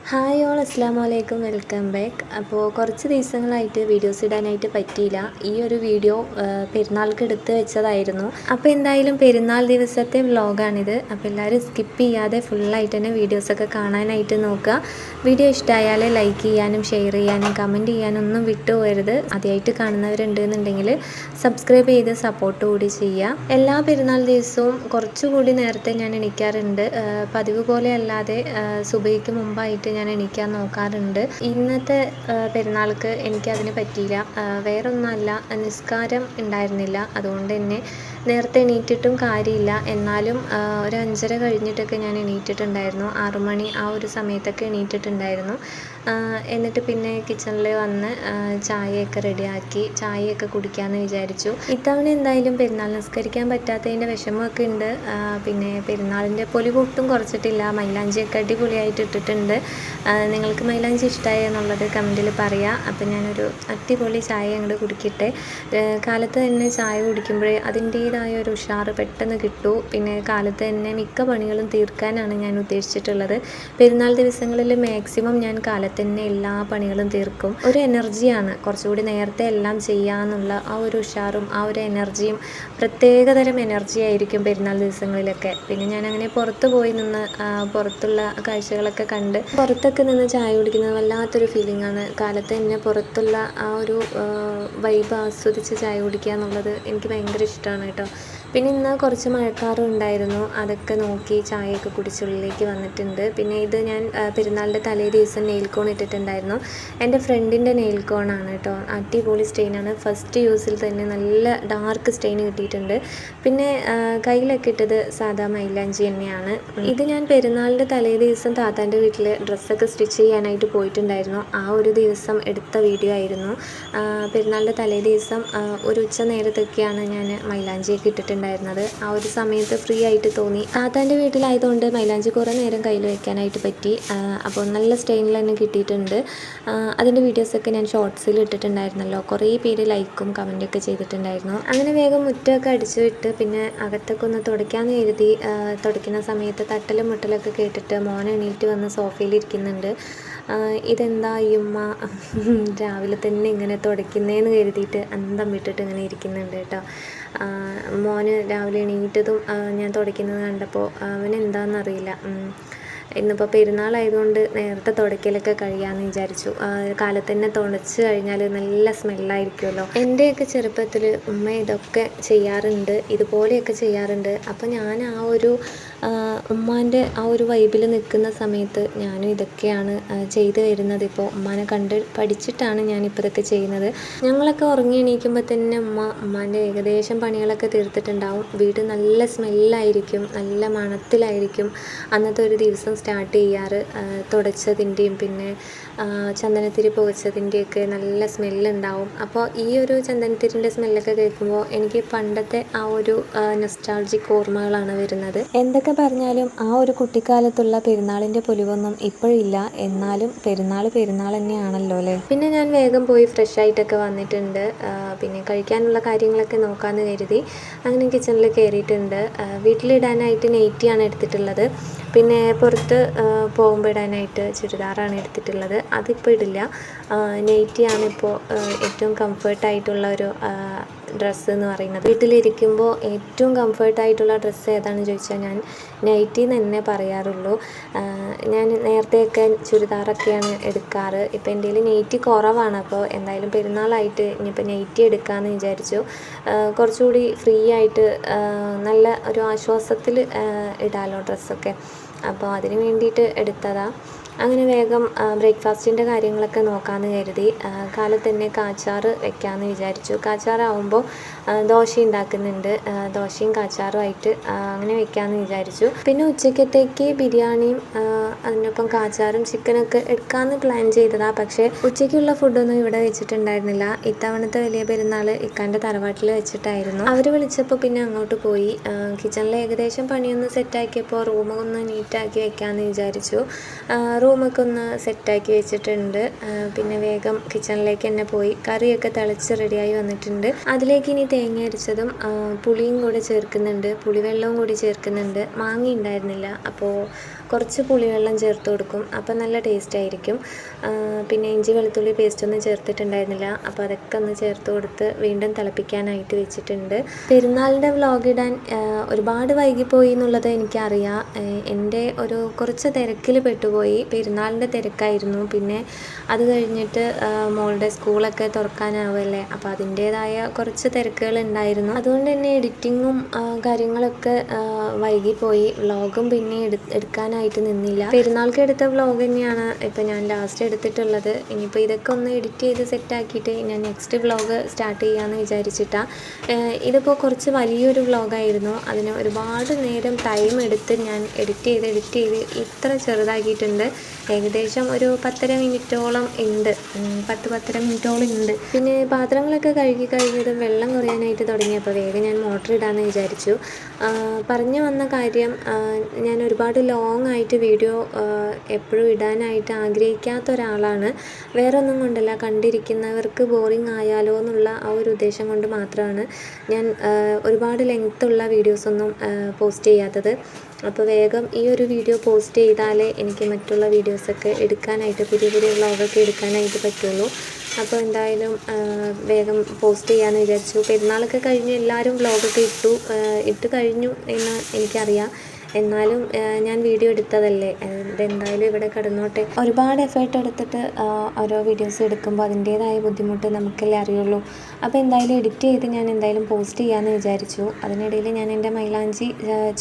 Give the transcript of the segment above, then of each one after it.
Hi all, അസ്സാം വലൈക്കും, welcome back. അപ്പോൾ കുറച്ച് ദിവസങ്ങളായിട്ട് വീഡിയോസ് ഇടാനായിട്ട് പറ്റിയില്ല. ഈ ഒരു വീഡിയോ പെരുന്നാൾക്ക് എടുത്ത് വെച്ചതായിരുന്നു. അപ്പോൾ എന്തായാലും പെരുന്നാൾ ദിവസത്തെ വ്ളോഗാണിത്. അപ്പോൾ എല്ലാവരും സ്കിപ്പ് ചെയ്യാതെ ഫുള്ളായിട്ട് തന്നെ വീഡിയോസൊക്കെ കാണാനായിട്ട് നോക്കുക. വീഡിയോ ഇഷ്ടമായാൽ ലൈക്ക് ചെയ്യാനും ഷെയർ ചെയ്യാനും കമൻറ്റ് ചെയ്യാനും ഒന്നും വിട്ടുപോകരുത്. ആദ്യമായിട്ട് കാണുന്നവരുണ്ടെന്നുണ്ടെങ്കിൽ സബ്സ്ക്രൈബ് ചെയ്ത് സപ്പോർട്ട് കൂടി ചെയ്യുക. എല്ലാ പെരുന്നാൾ ദിവസവും കുറച്ചുകൂടി നേരത്തെ ഞാൻ എണീക്കാറുണ്ട്. പതിവ് പോലെ അല്ലാതെ സുബഹിക്ക് മുമ്പായിട്ട് ഞാൻ എണീക്കാൻ നോക്കാറുണ്ട്. ഇന്നത്തെ പെരുന്നാൾക്ക് എനിക്കതിന് പറ്റിയില്ല. വേറൊന്നുമല്ല, നിസ്കാരം ഉണ്ടായിരുന്നില്ല. അതുകൊണ്ട് തന്നെ നേരത്തെ എണീറ്റിട്ടും കാര്യമില്ല. എന്നാലും ഒരു 5:30 കഴിഞ്ഞിട്ടൊക്കെ ഞാൻ എണീറ്റിട്ടുണ്ടായിരുന്നു. 6 മണി ആ ഒരു സമയത്തൊക്കെ എണീറ്റിട്ടുണ്ടായിരുന്നു. എന്നിട്ട് പിന്നെ കിച്ചണിൽ വന്ന് ചായയൊക്കെ റെഡിയാക്കി ചായയൊക്കെ കുടിക്കാമെന്ന് വിചാരിച്ചു. ഇത്തവണ എന്തായാലും പെരുന്നാൾ നിസ്കരിക്കാൻ പറ്റാത്തതിൻ്റെ വിഷമമൊക്കെ ഉണ്ട്. പിന്നെ പെരുന്നാളിൻ്റെ പൊലിപൊട്ടും കുറച്ചിട്ടില്ല. മൈലാഞ്ചിയൊക്കെ അടിപൊളിയായിട്ട് ഇട്ടിട്ടുണ്ട്. നിങ്ങൾക്ക് മൈലാഞ്ചി ഇഷ്ടമായി എന്നുള്ളത് കമൻറ്റിൽ പറയുക. അപ്പം ഞാനൊരു അടിപൊളി ചായ അങ്ങോട്ട് കുടിക്കട്ടെ. കാലത്ത് തന്നെ ചായ കുടിക്കുമ്പോഴേ അതിൻ്റേതായ ഒരു ഉഷാറ് പെട്ടെന്ന് കിട്ടൂ. പിന്നെ കാലത്ത് തന്നെ മിക്ക പണികളും തീർക്കാനാണ് ഞാൻ ഉദ്ദേശിച്ചിട്ടുള്ളത്. പെരുന്നാൾ ദിവസങ്ങളിൽ മാക്സിമം ഞാൻ കാലത്ത് തന്നെ എല്ലാ പണികളും തീർക്കും. ഒരു എനർജിയാണ് കുറച്ചുകൂടി നേരത്തെ എല്ലാം ചെയ്യാമെന്നുള്ള ആ ഒരു ഉഷാറും ആ ഒരു എനർജിയും പ്രത്യേകതരം എനർജി ആയിരിക്കും പെരുന്നാൾ ദിവസങ്ങളിലൊക്കെ. പിന്നെ ഞാനങ്ങനെ പുറത്ത് പോയി നിന്ന് പുറത്തുള്ള കാഴ്ചകളൊക്കെ കണ്ട് പുറത്തൊക്കെ നിന്ന് ചായ കുടിക്കുന്നത് വല്ലാത്തൊരു ഫീലിംഗാണ്. കാലത്ത് തന്നെ പുറത്തുള്ള ആ ഒരു വൈബ് ആസ്വദിച്ച് ചായ കുടിക്കുക എന്നുള്ളത് എനിക്ക് ഭയങ്കര ഇഷ്ടമാണ് കേട്ടോ. പിന്നെ ഇന്ന് കുറച്ച് മഴക്കാറും ഉണ്ടായിരുന്നു. അതൊക്കെ നോക്കി ചായയൊക്കെ കുടിച്ചുള്ളിലേക്ക് വന്നിട്ടുണ്ട്. പിന്നെ ഇത് ഞാൻ പെരുന്നാളിൻ്റെ തലേ ദിവസം നെയിൽ കോൺ ഇട്ടിട്ടുണ്ടായിരുന്നു. എൻ്റെ ഫ്രണ്ടിൻ്റെ നെയിൽ കോണാണ് കേട്ടോ. അടിപൊളി സ്റ്റെയിനാണ്. ഫസ്റ്റ് യൂസിൽ തന്നെ നല്ല ഡാർക്ക് സ്റ്റെയിൻ കിട്ടിയിട്ടുണ്ട്. പിന്നെ കയ്യിലൊക്കെ ഇട്ടത് സാധാ മൈലാഞ്ചി തന്നെയാണ്. ഇത് ഞാൻ പെരുന്നാളിൻ്റെ തലേ ദിവസം താത്താൻ്റെ വീട്ടിൽ ഡ്രസ്സൊക്കെ സ്റ്റിച്ച് ചെയ്യാനായിട്ട് പോയിട്ടുണ്ടായിരുന്നു. ആ ഒരു ദിവസം എടുത്ത വീഡിയോ ആയിരുന്നു. പെരുന്നാളിൻ്റെ തലേ ദിവസം ഒരു ഉച്ച നേരത്തൊക്കെയാണ് ഞാൻ മൈലാഞ്ചിയൊക്കെ ഇട്ടിട്ടുണ്ടായിരുന്നത്. ആ ഒരു സമയത്ത് ഫ്രീ ആയിട്ട് തോന്നി. താത്താൻ്റെ വീട്ടിലായതുകൊണ്ട് മൈലാഞ്ചി കുറേ നേരം കയ്യിൽ വെക്കാനായിട്ട് പറ്റി. അപ്പോൾ നല്ല സ്റ്റൈലിൽ തന്നെ കിട്ടിയിട്ടുണ്ട്. അതിൻ്റെ വീഡിയോസൊക്കെ ഞാൻ ഷോർട്സിൽ ഇട്ടിട്ടുണ്ടായിരുന്നല്ലോ. കുറേ പേര് ലൈക്കും കമൻറ്റൊക്കെ ചെയ്തിട്ടുണ്ടായിരുന്നു. അങ്ങനെ വേഗം മുറ്റമൊക്കെ അടിച്ചു വിട്ട് പിന്നെ അകത്തൊക്കെ ഒന്ന് തുടയ്ക്കാമെന്ന് കരുതി. തുടയ്ക്കുന്ന സമയത്ത് തട്ടലും മുട്ടലൊക്കെ കേട്ടിട്ട് മോൻ എണീറ്റ് വന്ന് സോഫയിലിരിക്കുന്നുണ്ട്. ഇതെന്താ ഈ ഉമ്മ രാവിലെ തന്നെ ഇങ്ങനെ തുടയ്ക്കുന്നതെന്ന് കരുതിയിട്ട് അന്തം വിട്ടിട്ട് ഇങ്ങനെ ഇരിക്കുന്നുണ്ട് കേട്ടോ. മോന് രാവിലെ എണീറ്റതും ഞാൻ തുടയ്ക്കുന്നത് കണ്ടപ്പോൾ അവനെന്താണെന്നറിയില്ല. ഇന്നിപ്പോൾ പെരുന്നാളായതുകൊണ്ട് നേരത്തെ തുടയ്ക്കലൊക്കെ കഴിയാമെന്ന് വിചാരിച്ചു. കാലത്ത് തന്നെ തുടച്ച് കഴിഞ്ഞാൽ നല്ല സ്മെല്ലായിരിക്കുമല്ലോ. എൻ്റെയൊക്കെ ചെറുപ്പത്തിൽ ഉമ്മ ഇതൊക്കെ ചെയ്യാറുണ്ട്, ഇതുപോലെയൊക്കെ ചെയ്യാറുണ്ട്. അപ്പോൾ ഞാൻ ആ ഒരു ഉമ്മാൻ്റെ ആ ഒരു വൈബിൽ നിൽക്കുന്ന സമയത്ത് ഞാനും ഇതൊക്കെയാണ് ചെയ്തു വരുന്നത്. ഇപ്പോൾ ഉമ്മാനെ കണ്ട് പഠിച്ചിട്ടാണ് ഞാനിപ്പോൾ ഇതൊക്കെ ചെയ്യുന്നത്. ഞങ്ങളൊക്കെ ഉറങ്ങി എണീക്കുമ്പോൾ തന്നെ ഉമ്മാൻ്റെ ഏകദേശം പണികളൊക്കെ തീർത്തിട്ടുണ്ടാവും. വീട് നല്ല സ്മെല്ലായിരിക്കും, നല്ല മണത്തിലായിരിക്കും അന്നത്തെ ഒരു ദിവസം സ്റ്റാർട്ട് ചെയ്യാറ്. തുടച്ചതിൻ്റെയും പിന്നെ ചന്ദനത്തിരി പുകച്ചതിൻ്റെയൊക്കെ നല്ല സ്മെല്ലുണ്ടാവും. അപ്പോൾ ഈ ഒരു ചന്ദനത്തിരിൻ്റെ സ്മെല്ലൊക്കെ കേൾക്കുമ്പോൾ എനിക്ക് പണ്ടത്തെ ആ ഒരു നൊസ്റ്റാൾജിക് ഓർമ്മകളാണ് വരുന്നത്. എന്തൊക്കെ പറഞ്ഞാലും ആ ഒരു കുട്ടിക്കാലത്തുള്ള പെരുന്നാളിൻ്റെ പൊലിവൊന്നും ഇപ്പോഴില്ല. എന്നാലും പെരുന്നാൾ തന്നെയാണല്ലോ അല്ലേ. പിന്നെ ഞാൻ വേഗം പോയി ഫ്രഷ് ആയിട്ടൊക്കെ വന്നിട്ടുണ്ട്. പിന്നെ കഴിക്കാനുള്ള കാര്യങ്ങളൊക്കെ നോക്കാമെന്ന് കരുതി അങ്ങനെ കിച്ചണിൽ കയറിയിട്ടുണ്ട്. വീട്ടിലിടാനായിട്ട് നെയ്റ്റിയാണ് എടുത്തിട്ടുള്ളത്. പിന്നെ പുറത്ത് പോകുമ്പോൾ ഇടാനായിട്ട് ചുരിദാറാണ് എടുത്തിട്ടുള്ളത്. അതിപ്പോൾ ഇടില്ല. നെയ്റ്റിയാണ് ഇപ്പോൾ ഏറ്റവും കംഫർട്ടായിട്ടുള്ള ഒരു ഡ്രസ്സ് എന്ന് പറയുന്നത്. വീട്ടിലിരിക്കുമ്പോൾ ഏറ്റവും കംഫർട്ടായിട്ടുള്ള ഡ്രസ്സ് ഏതാണെന്ന് ചോദിച്ചാൽ ഞാൻ നൈറ്റി എന്ന് തന്നെ പറയാറുള്ളൂ. ഞാൻ നേരത്തെയൊക്കെ ചുരിദാറൊക്കെയാണ് എടുക്കാറ്. ഇപ്പോൾ എൻ്റെ കയ്യിൽ നൈറ്റി കുറവാണ്. അപ്പോൾ എന്തായാലും പെരുന്നാളായിട്ട് ഇനിയിപ്പോൾ നൈറ്റി എടുക്കാമെന്ന് വിചാരിച്ചു. കുറച്ചുകൂടി ഫ്രീ ആയിട്ട് നല്ല ഒരു ആശ്വാസത്തിൽ ഇടാമല്ലോ ഡ്രസ്സൊക്കെ. അപ്പോൾ അതിന് വേണ്ടിയിട്ട് എടുത്തതാണ്. അങ്ങനെ വേഗം ബ്രേക്ക്ഫാസ്റ്റിൻ്റെ കാര്യങ്ങളൊക്കെ നോക്കാമെന്ന് കരുതി. കാലത്ത് തന്നെ കാച്ചാറ് വെക്കാമെന്ന് വിചാരിച്ചു. കാച്ചാറാവുമ്പോൾ ദോശ ഉണ്ടാക്കുന്നുണ്ട്. ദോശയും കാച്ചാറുമായിട്ട് അങ്ങനെ വെക്കാമെന്ന് വിചാരിച്ചു. പിന്നെ ഉച്ചക്കത്തേക്ക് ബിരിയാണിയും അതിനൊപ്പം കാച്ചാറും ചിക്കനൊക്കെ എടുക്കാമെന്ന് പ്ലാൻ ചെയ്തതാണ്. പക്ഷേ ഉച്ചയ്ക്കുള്ള ഫുഡൊന്നും ഇവിടെ വെച്ചിട്ടുണ്ടായിരുന്നില്ല. ഇത്തവണത്തെ വലിയ പെരുന്നാൾ ഇക്കാൻ്റെ തറവാട്ടിൽ വെച്ചിട്ടായിരുന്നു. അവർ വിളിച്ചപ്പോൾ പിന്നെ അങ്ങോട്ട് പോയി. കിച്ചണിൽ ഏകദേശം പണിയൊന്ന് സെറ്റാക്കിയപ്പോൾ റൂമൊന്ന് നീറ്റാക്കി വെക്കാമെന്ന് വിചാരിച്ചു. റൂമൊക്കെ ഒന്ന് സെറ്റാക്കി വെച്ചിട്ടുണ്ട്. പിന്നെ വേഗം കിച്ചണിലേക്ക് തന്നെ പോയി കറിയൊക്കെ തിളച്ച് റെഡിയായി വന്നിട്ടുണ്ട്. അതിലേക്ക് ഇനി തേങ്ങ അരച്ചതും പുളിയും കൂടെ ചേർക്കുന്നുണ്ട്, പുളിവെള്ളവും കൂടി ചേർക്കുന്നുണ്ട്. മാങ്ങ ഉണ്ടായിരുന്നില്ല, അപ്പോൾ കുറച്ച് പുളിവെള്ളം ചേർത്ത് കൊടുക്കും, അപ്പോൾ നല്ല ടേസ്റ്റ് ആയിരിക്കും. പിന്നെ ഇഞ്ചി വെളുത്തുള്ളി പേസ്റ്റൊന്നും ചേർത്തിട്ടുണ്ടായിരുന്നില്ല, അപ്പോൾ അതൊക്കെ ഒന്ന് ചേർത്ത് കൊടുത്ത് വീണ്ടും തിളപ്പിക്കാനായിട്ട് വെച്ചിട്ടുണ്ട്. പെരുന്നാളിൻ്റെ വ്ളോഗ് ഇടാൻ ഒരുപാട് വൈകിപ്പോയി എന്നുള്ളത് എനിക്കറിയാം. എൻ്റെ ഒരു കുറച്ച് തിരക്കിൽ പെട്ടുപോയി. പെരുന്നാളിൻ്റെ തിരക്കായിരുന്നു. പിന്നെ അത് കഴിഞ്ഞിട്ട് മോളുടെ സ്കൂളൊക്കെ തുറക്കാനാവുമല്ലേ, അപ്പോൾ അതിൻ്റേതായ കുറച്ച് തിരക്കുകൾ ഉണ്ടായിരുന്നു. അതുകൊണ്ട് തന്നെ എഡിറ്റിങ്ങും കാര്യങ്ങളൊക്കെ വൈകിപ്പോയി. വ്ളോഗും പിന്നെ എടുക്കാനായിട്ട് നിന്നില്ല. പെരുന്നാൾക്ക് എടുത്ത വ്ളോഗ് തന്നെയാണ് ഇപ്പോൾ ഞാൻ ലാസ്റ്റ് എടുത്തിട്ടുള്ളത്. ഇനിയിപ്പോൾ ഇതൊക്കെ ഒന്ന് എഡിറ്റ് ചെയ്ത് സെറ്റാക്കിയിട്ട് ഞാൻ നെക്സ്റ്റ് വ്ളോഗ് സ്റ്റാർട്ട് ചെയ്യാമെന്ന് വിചാരിച്ചിട്ടാണ്. ഇതിപ്പോൾ കുറച്ച് വലിയൊരു വ്ളോഗായിരുന്നു. അതിന് ഒരുപാട് നേരം ടൈം എടുത്ത് ഞാൻ എഡിറ്റ് ചെയ്ത് ഇത്ര ചെറുതാക്കിയിട്ടുണ്ട്. ഏകദേശം ഒരു 10-12 മിനിറ്റോളം ഉണ്ട്, 10-10.5 മിനിറ്റോളം ഉണ്ട്. പിന്നെ പാത്രങ്ങളൊക്കെ കഴുകി കഴിഞ്ഞതും വെള്ളം കുറയാനായിട്ട് തുടങ്ങിയപ്പോൾ വേഗം ഞാൻ മോട്ടർ ഇടാമെന്ന് വിചാരിച്ചു. പറഞ്ഞു വന്ന കാര്യം, ഞാൻ ഒരുപാട് ലോങ് ആയിട്ട് വീഡിയോ എപ്പോഴും ഇടാനായിട്ട് ആഗ്രഹിക്കാത്ത ഒരാളാണ്. വേറെ ഒന്നും കൊണ്ടല്ല, കണ്ടിരിക്കുന്നവർക്ക് ബോറിംഗ് ആയാലോ എന്നുള്ള ആ ഒരു ഉദ്ദേശം കൊണ്ട് മാത്രമാണ് ഞാൻ ഒരുപാട് ലെങ്ത്തുള്ള വീഡിയോസൊന്നും പോസ്റ്റ് ചെയ്യാത്തത്. അപ്പോൾ വേഗം ഈ ഒരു വീഡിയോ പോസ്റ്റ് ചെയ്താലേ എനിക്ക് മറ്റുള്ള വീഡിയോസൊക്കെ എടുക്കാനായിട്ട്, പുതിയ വ്ളോഗൊക്കെ എടുക്കാനായിട്ട് പറ്റുള്ളൂ. അപ്പോൾ എന്തായാലും വേഗം പോസ്റ്റ് ചെയ്യാമെന്ന് വിചാരിച്ചു. പെരുന്നാളൊക്കെ കഴിഞ്ഞ് എല്ലാവരും വ്ളോഗൊക്കെ ഇട്ട് കഴിഞ്ഞു എന്ന് എനിക്കറിയാം. എന്നാലും ഞാൻ വീഡിയോ എടുത്തതല്ലേ, ഇതെന്തായാലും ഇവിടെ കിടന്നോട്ടെ. ഒരുപാട് എഫേർട്ട് എടുത്തിട്ട് ഓരോ വീഡിയോസ് എടുക്കുമ്പോൾ അതിൻ്റേതായ ബുദ്ധിമുട്ട് നമുക്കല്ലേ അറിയുള്ളൂ. അപ്പോൾ എന്തായാലും എഡിറ്റ് ചെയ്ത് ഞാൻ എന്തായാലും പോസ്റ്റ് ചെയ്യാമെന്ന് വിചാരിച്ചു. അതിനിടയിൽ ഞാൻ എൻ്റെ മൈലാഞ്ചി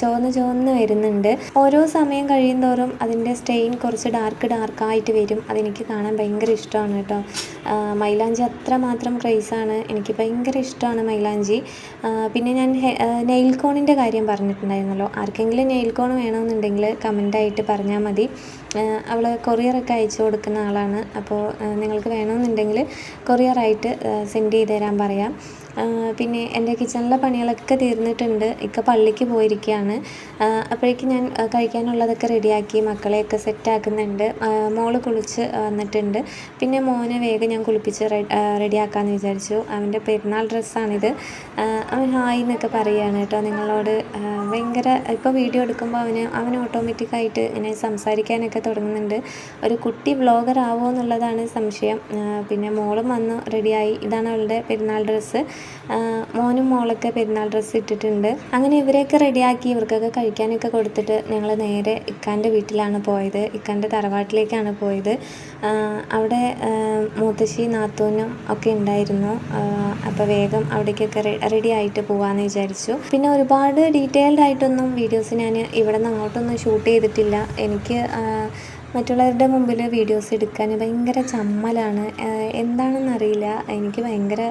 ചുവന്ന് വരുന്നുണ്ട്. ഓരോ സമയം കഴിയുന്തോറും അതിൻ്റെ സ്റ്റെയിൻ കുറച്ച് ഡാർക്കായിട്ട് വരും. അതെനിക്ക് കാണാൻ ഭയങ്കര ഇഷ്ടമാണ് കേട്ടോ. മൈലാഞ്ചി അത്രമാത്രം ക്രൈസാണ്, എനിക്ക് ഭയങ്കര ഇഷ്ടമാണ് മൈലാഞ്ചി. പിന്നെ ഞാൻ നെയിൽ കോണിൻ്റെ കാര്യം പറഞ്ഞിട്ടുണ്ടായിരുന്നല്ലോ. ആർക്കെങ്കിലും നെയിൽ കോൺ വേണമെന്നുണ്ടെങ്കിൽ കമൻ്റായിട്ട് പറഞ്ഞാൽ മതി. അവൾ കൊറിയറൊക്കെ അയച്ചു കൊടുക്കുന്ന ആളാണ്. അപ്പോൾ നിങ്ങൾക്ക് വേണമെന്നുണ്ടെങ്കിൽ കൊറിയറായിട്ട് സെൻഡ് ചെയ്ത് തരാൻ പറയാം. പിന്നെ എൻ്റെ കിച്ചണിലെ പണികളൊക്കെ തീർന്നിട്ടുണ്ട്. ഇക്ക പള്ളിക്ക് പോയിരിക്കുകയാണ്. അപ്പോഴേക്കും ഞാൻ കഴിക്കാനുള്ളതൊക്കെ റെഡിയാക്കി മക്കളെയൊക്കെ സെറ്റാക്കുന്നുണ്ട്. മോള് കുളിച്ച് വന്നിട്ടുണ്ട്. പിന്നെ മോനെ വേഗം ഞാൻ കുളിപ്പിച്ച് റെഡിയാക്കാമെന്ന് വിചാരിച്ചു. അവൻ്റെ പെരുന്നാൾ ഡ്രസ്സാണിത്. അവൻ ഹായ് എന്നൊക്കെ പറയുകയാണ് കേട്ടോ നിങ്ങളോട്. ഭയങ്കര ഇപ്പോൾ വീഡിയോ എടുക്കുമ്പോൾ അവൻ ഓട്ടോമാറ്റിക്കായിട്ട് ഇങ്ങനെ സംസാരിക്കാനൊക്കെ തുടങ്ങുന്നുണ്ട്. ഒരു കുട്ടി വ്ളോഗർ ആവുമോ എന്നുള്ളതാണ് സംശയം. പിന്നെ മോളും വന്ന് റെഡിയായി. ഇതാണ് അവളുടെ പെരുന്നാൾ ഡ്രസ്സ്. മോനും മോളൊക്കെ പെരുന്നാൾ ഡ്രസ്സ് ഇട്ടിട്ടുണ്ട്. അങ്ങനെ ഇവരെയൊക്കെ റെഡിയാക്കി ഇവർക്കൊക്കെ കഴിക്കാനൊക്കെ കൊടുത്തിട്ട് ഞങ്ങൾ നേരെ ഇക്കാൻ്റെ വീട്ടിലാണ് പോയത്. ഇക്കാൻ്റെ തറവാട്ടിലേക്കാണ് പോയത്. അവിടെ മൂത്തശ്ശി നാത്തൂനും ഒക്കെ ഉണ്ടായിരുന്നു. അപ്പോൾ വേഗം അവിടേക്കൊക്കെ റെഡി ആയിട്ട് പോകാമെന്ന് വിചാരിച്ചു. പിന്നെ ഒരുപാട് ഡീറ്റെയിൽഡ് ആയിട്ടൊന്നും വീഡിയോസ് ഞാൻ ഇവിടെ നിന്ന് അങ്ങോട്ടൊന്നും ഷൂട്ട് ചെയ്തിട്ടില്ല. എനിക്ക് മറ്റുള്ളവരുടെ മുമ്പിൽ വീഡിയോസ് എടുക്കാൻ ഭയങ്കര ചമ്മലാണ്. എന്താണെന്നറിയില്ല, എനിക്ക് ഭയങ്കര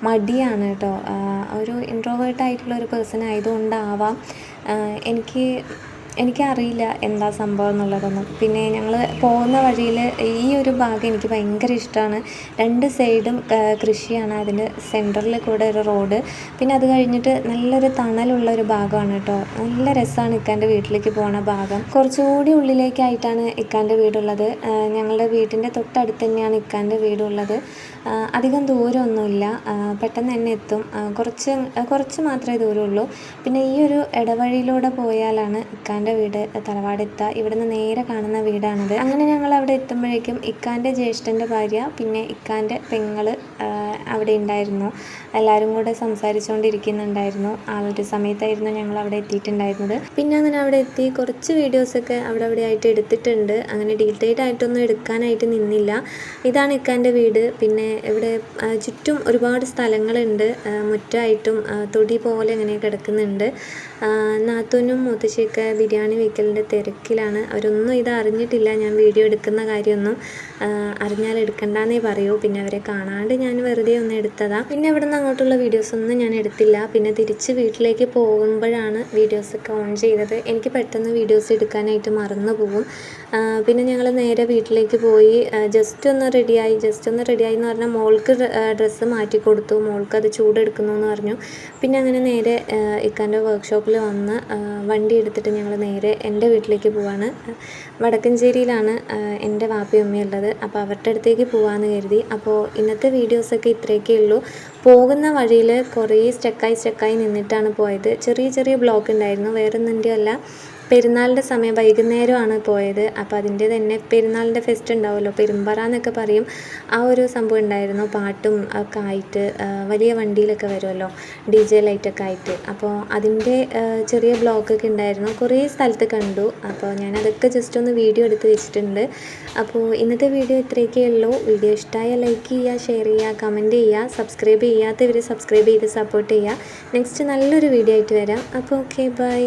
മടിയാണ് കേട്ടോ. ഒരു ഇൻട്രോവേർട്ടായിട്ടുള്ള ഒരു പേഴ്സൺ ആയതുകൊണ്ടാവാം എനിക്കറിയില്ല എന്താ സംഭവം എന്നുള്ളതൊന്നും. പിന്നെ ഞങ്ങൾ പോകുന്ന വഴിയിൽ ഈ ഒരു ഭാഗം എനിക്ക് ഭയങ്കര ഇഷ്ടമാണ്. 2 സൈഡും കൃഷിയാണ്. അതിൻ്റെ സെൻറ്ററിൽ കൂടെ ഒരു റോഡ്. പിന്നെ അത് കഴിഞ്ഞിട്ട് നല്ലൊരു തണലുള്ള ഒരു ഭാഗമാണ് കേട്ടോ. നല്ല രസമാണ് ഇക്കാൻ്റെ വീട്ടിലേക്ക് പോണ ഭാഗം. കുറച്ചുകൂടി ഉള്ളിലേക്കായിട്ടാണ് ഇക്കാൻ്റെ വീടുള്ളത്. ഞങ്ങളുടെ വീടിൻ്റെ തൊട്ടടുത്ത് തന്നെയാണ് ഇക്കാൻ്റെ വീടുള്ളത്. അധികം ദൂരമൊന്നുമില്ല, പെട്ടെന്ന് തന്നെ എത്തും. കുറച്ച് മാത്രമേ ദൂരമുള്ളൂ. പിന്നെ ഈ ഒരു ഇടവഴിയിലൂടെ പോയാലാണ് ഇക്കാൻ്റെ വീട് തറവാടെത്തുക. ഇവിടുന്ന് നേരെ കാണുന്ന വീടാണിത്. അങ്ങനെ ഞങ്ങൾ അവിടെ എത്തുമ്പോഴേക്കും ഇക്കാൻ്റെ ജ്യേഷ്ഠൻ്റെ ഭാര്യ പിന്നെ ഇക്കാൻ്റെ പെങ്ങൾ അവിടെ ഉണ്ടായിരുന്നു. എല്ലാവരും കൂടെ സംസാരിച്ചുകൊണ്ടിരിക്കുന്നുണ്ടായിരുന്നു. ആ ഒരു സമയത്തായിരുന്നു ഞങ്ങൾ അവിടെ എത്തിയിട്ടുണ്ടായിരുന്നത്. പിന്നെ അങ്ങനെ അവിടെ എത്തി കുറച്ച് വീഡിയോസൊക്കെ അവിടെ ആയിട്ട് എടുത്തിട്ടുണ്ട്. അങ്ങനെ ഡീറ്റെയിൽഡ് ആയിട്ടൊന്നും എടുക്കാനായിട്ട് നിന്നില്ല. ഇതാണ് ഇക്കാൻ്റെ വീട്. പിന്നെ ഇവിടെ ചുറ്റും ഒരുപാട് സ്ഥലങ്ങളുണ്ട്. മുറ്റമായിട്ടും തൊടി പോലെ ഇങ്ങനെ കിടക്കുന്നുണ്ട്. നാത്തൂനും മുത്തശ്ശിയൊക്കെ ബിരിയാണി വയ്ക്കലിൻ്റെ തിരക്കിലാണ്. അവരൊന്നും ഇത് അറിഞ്ഞിട്ടില്ല, ഞാൻ വീഡിയോ എടുക്കുന്ന കാര്യമൊന്നും. അറിഞ്ഞാൽ എടുക്കണ്ടെന്നേ പറയൂ. പിന്നെ അവരെ കാണാണ്ട് ഞാൻ വെറുതെ ഒന്ന് എടുത്തതാണ്. പിന്നെ ഇവിടെ നിന്ന് അങ്ങോട്ടുള്ള വീഡിയോസൊന്നും ഞാൻ എടുത്തില്ല. പിന്നെ തിരിച്ച് വീട്ടിലേക്ക് പോകുമ്പോഴാണ് വീഡിയോസൊക്കെ ഓൺ ചെയ്തത്. എനിക്ക് പെട്ടെന്ന് വീഡിയോസ് എടുക്കാനായിട്ട് മറന്നു പോകും. പിന്നെ ഞങ്ങൾ നേരെ വീട്ടിലേക്ക് പോയി. ജസ്റ്റ് ഒന്ന് റെഡിയായി എന്ന് പറഞ്ഞാൽ മോൾക്ക് ഡ്രസ്സ് മാറ്റി കൊടുത്തു. മോൾക്ക് അത് ചൂടെടുക്കുന്നു എന്ന് പറഞ്ഞു. പിന്നെ അങ്ങനെ നേരെ ഇക്കാൻ്റെ വർക്ക്ഷോപ്പിൽ വന്ന് വണ്ടി എടുത്തിട്ട് ഞങ്ങൾ നേരെ എൻ്റെ വീട്ടിലേക്ക് പോവാണ്. വടക്കഞ്ചേരിയിലാണ് എൻ്റെ വാപ്പയും ഉമ്മയും ഉള്ളത്. അപ്പോൾ അവരുടെ അടുത്തേക്ക് പോകാമെന്ന് കരുതി. അപ്പോൾ ഇന്നത്തെ വീഡിയോസൊക്കെ ഇത്രയൊക്കെ ഉള്ളൂ. പോകുന്ന വഴിയിൽ കുറേ സ്റ്റക്കായി നിന്നിട്ടാണ് പോയത്. ചെറിയ ചെറിയ ബ്ലോക്ക് ഉണ്ടായിരുന്നു, വേറെ ഒന്നിൻ്റെ അല്ല. പെരുന്നാളിൻ്റെ സമയം വൈകുന്നേരമാണ് പോയത്. അപ്പോൾ അതിൻ്റെ തന്നെ പെരുന്നാളിൻ്റെ ഫെസ്റ്റ് ഉണ്ടാവുമല്ലോ, പെരുമ്പറ എന്നൊക്കെ പറയും, ആ ഒരു സംഭവം ഉണ്ടായിരുന്നു. പാട്ടും ഒക്കെ ആയിട്ട് വലിയ വണ്ടിയിലൊക്കെ വരുമല്ലോ, DJ ലൈറ്റൊക്കെ ആയിട്ട്. അപ്പോൾ അതിൻ്റെ ചെറിയ ബ്ലോക്കൊക്കെ ഉണ്ടായിരുന്നു, കുറേ സ്ഥലത്ത് കണ്ടു. അപ്പോൾ ഞാനതൊക്കെ ജസ്റ്റ് ഒന്ന് വീഡിയോ എടുത്ത് വെച്ചിട്ടുണ്ട്. അപ്പോൾ ഇന്നത്തെ വീഡിയോ ഇത്രയൊക്കെ ഉള്ളൂ. വീഡിയോ ഇഷ്ടമായ ലൈക്ക് ചെയ്യുക, ഷെയർ ചെയ്യുക, കമൻറ്റ് ചെയ്യുക, സബ്സ്ക്രൈബ് ചെയ്യാത്തവർ സബ്സ്ക്രൈബ് ചെയ്ത് സപ്പോർട്ട് ചെയ്യുക. നെക്സ്റ്റ് നല്ലൊരു വീഡിയോ ആയിട്ട് വരാം. അപ്പോൾ ഓക്കെ, ബൈ.